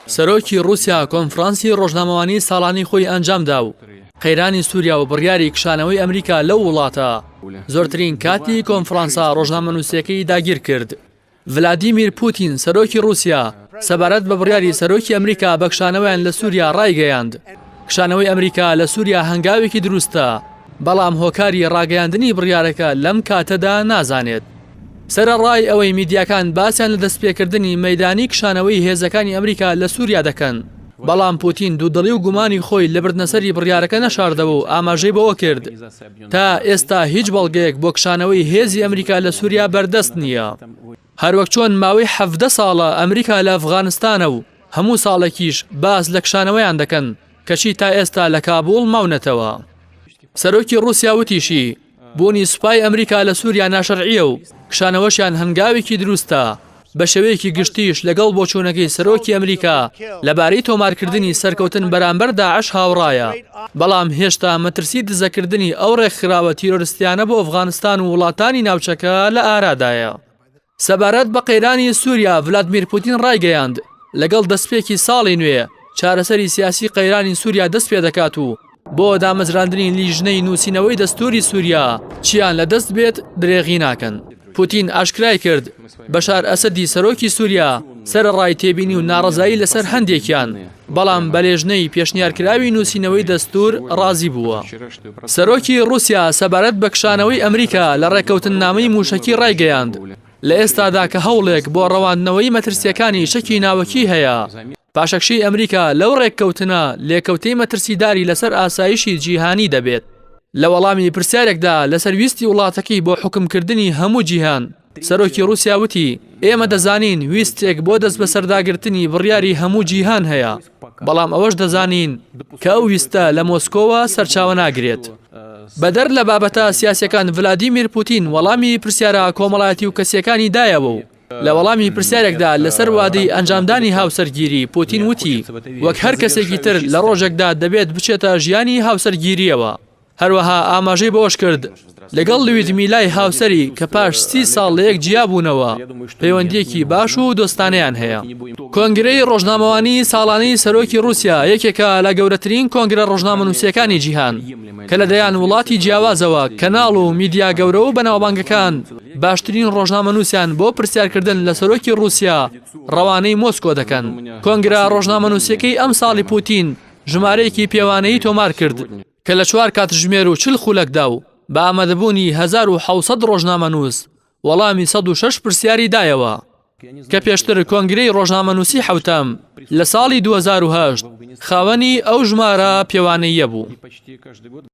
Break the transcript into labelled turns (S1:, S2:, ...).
S1: سەرۆکی رووسیا کۆنفرانسی ڕۆژنامەوانی ساڵانی خۆی ئەنجامدا و قەیرانی سووریا و بڕیاری کشانەوەی ئەمریکا لەو وڵاتە زۆرترین کاتی کۆنفرانسا ڕۆژنامەنووسیەکەی داگیر کرد. ڤلادیمیر پوتین سەرۆکی رووسیا سەبارەت بە بڕیاری سەرۆکی ئەمریکا بە کشانەوەیان لە سووریا ڕایگەیاند. کشانەوەی ئەمریکا لە سووریا هەنگاوێکی دروستە، بەڵام هۆکاری ڕاگەیاندنی بڕیارەکە لەم کاتەدا نازانێت. سەرەڕای ئەوەی میدیاکان باسییان لە دەستپێکردنی مەیدانی کشانەوەی هێزەکانی ئەمریکا لە سووریا دەکەن، بەڵام پوتین دوودڵی و گومانی خۆی لە بردنەسەری بڕیارەکە نەشاردەوە و ئاماژەی بەوە کرد. تا ئێستا هیچ بەڵگەیەک بۆ کشانەوەی هێزی ئەمریکا لە سووریا بەردەست نییە. هەروەک چۆن ماوەی 17 ساڵە ئەمریکا لە ئەفغانستانە و هەموو ساڵێکیش باس لە کشانەوەیان دەکەن کەچی تا ئێستا لە کابوڵ ماونەتەوە. سەرۆکی رووسیا وتیشی بوونی سوپای ئەمریکا لە سووریا ناشەرعیە و کشانەوەشیان هەنگاوێکی دروستە. بە شێوەیەکی گشتیش لەگەڵ بۆچوونەکەی سەرۆکی ئەمریکا لەبارەی تۆمارکردنی سەرکەوتن بەرامبەر داعش هاوڕایە، بەڵام هێشتا مەترسی دزەکردنی ئەو ڕێکخراوە تیرۆریستیانە بۆ ئەفغانستان و وڵاتانی ناوچەکە لە ئارادایە. سەبارەت بە قەیرانی سووریا ڤلادیمیر پوتین ڕایگەیاند لەگەڵ دەستپێکی ساڵی نوێ چارەسەری سیاسی قەیرانی سووریا دەست پێ دەکات و بۆ دامەزراندنی لیژنەی نووسینەوەی دەستوری سووریا چیان لەدەست بێت درێغی ناکەن. پوتین ئاشکرای کرد بەشار ئەسەدی سەرۆکی سووریا سەرڕای تێبینی و ناڕەزایی لەسەر هەندێکیان، بەڵام بەلێژنەی پێشنیارکراوی نووسینەوەی دەستور ڕازی بووە. سەرۆکی رووسیا سەبارەت بە کشانەوەی ئەمریکا لە ڕێکەوتننامەی موشەکی ڕایگەیاند لە ئێستادا کە هەوڵێک بۆ ڕەواندنەوەی مەترسیەکانی شەکی ناوەکی هەیە. پاشەکشەی ئەمریکا لەو ڕێککەوتنە لێکەوتەی مەترسیداری لەسەر ئاسایشی جیهانی دەبێت. لە وەڵامی پرسیارێکدا لەسەر ویستی وڵاتەکەی بۆ حکمکردنی هەموو جیهان، سەرۆکی رووسیا وتی ئێمە دەزانین ویستێک بۆ دەست بە سەرداگرتنی بڕیاری هەموو جیهان هەیە، بەڵام ئەوەش دەزانین کە ئەو ویستە لە مۆسکۆوە سەرچاوە ناگرێت. بەدەر لە بابەتە سیاسەکان ڤلادیمیر پوتین وەڵامی پرسیارە کۆمەڵایەتی و کەسیەکانی دایەوە و لە وەڵامی پرسیارێکدا لەسەر وادەی ئەنجامدانی هاوسەرگیری پوتین وتی وەک هەر کەسێکی تر لە ڕۆژێکدا دەبێت بچێتە ژیانی هاوسەرگیریەوە. هەروەها ئاماژەی بۆش کرد لەگەڵ لویدمیلای هاوسەری کە پاش 30 ساڵ لە یەک جیابوونەوە پەیوەندیەکی باش و دۆستانەیان هەیە. کۆنگرەی ڕۆژنامەوانی ساڵانەی سەرۆکی رووسیا یەکێکە لە گەورەترین کۆنگرە ڕۆژنامەنووسیەکانی جیهان کە لەلایەن وڵاتی جیاوازەوە کەناڵ و میدیا گەورە و بەناوبانگەکان باشترین ڕۆژنامەنووسیان بۆ پرسیارکردن لە سەرۆکی رووسیا ڕەوانەی مۆسکۆ دەکەن. کۆنگرە ڕۆژنامەنووسیەکەی ئەم ساڵی پوتین ژمارەیەکی پێوانەیی تۆمار کرد کە لە 4 کاتژمێر و 40 خولەکدا و بە ئامادەبوونی 1700 ڕۆژنامەنووس وەڵامی 106 پرسیاری دایەوە کە پێشتر کۆنگرەی ڕۆژنامەنووسی حوتەم لە ساڵی 2008 خاوەنی ئەو ژمارە پێوانەیە بوو.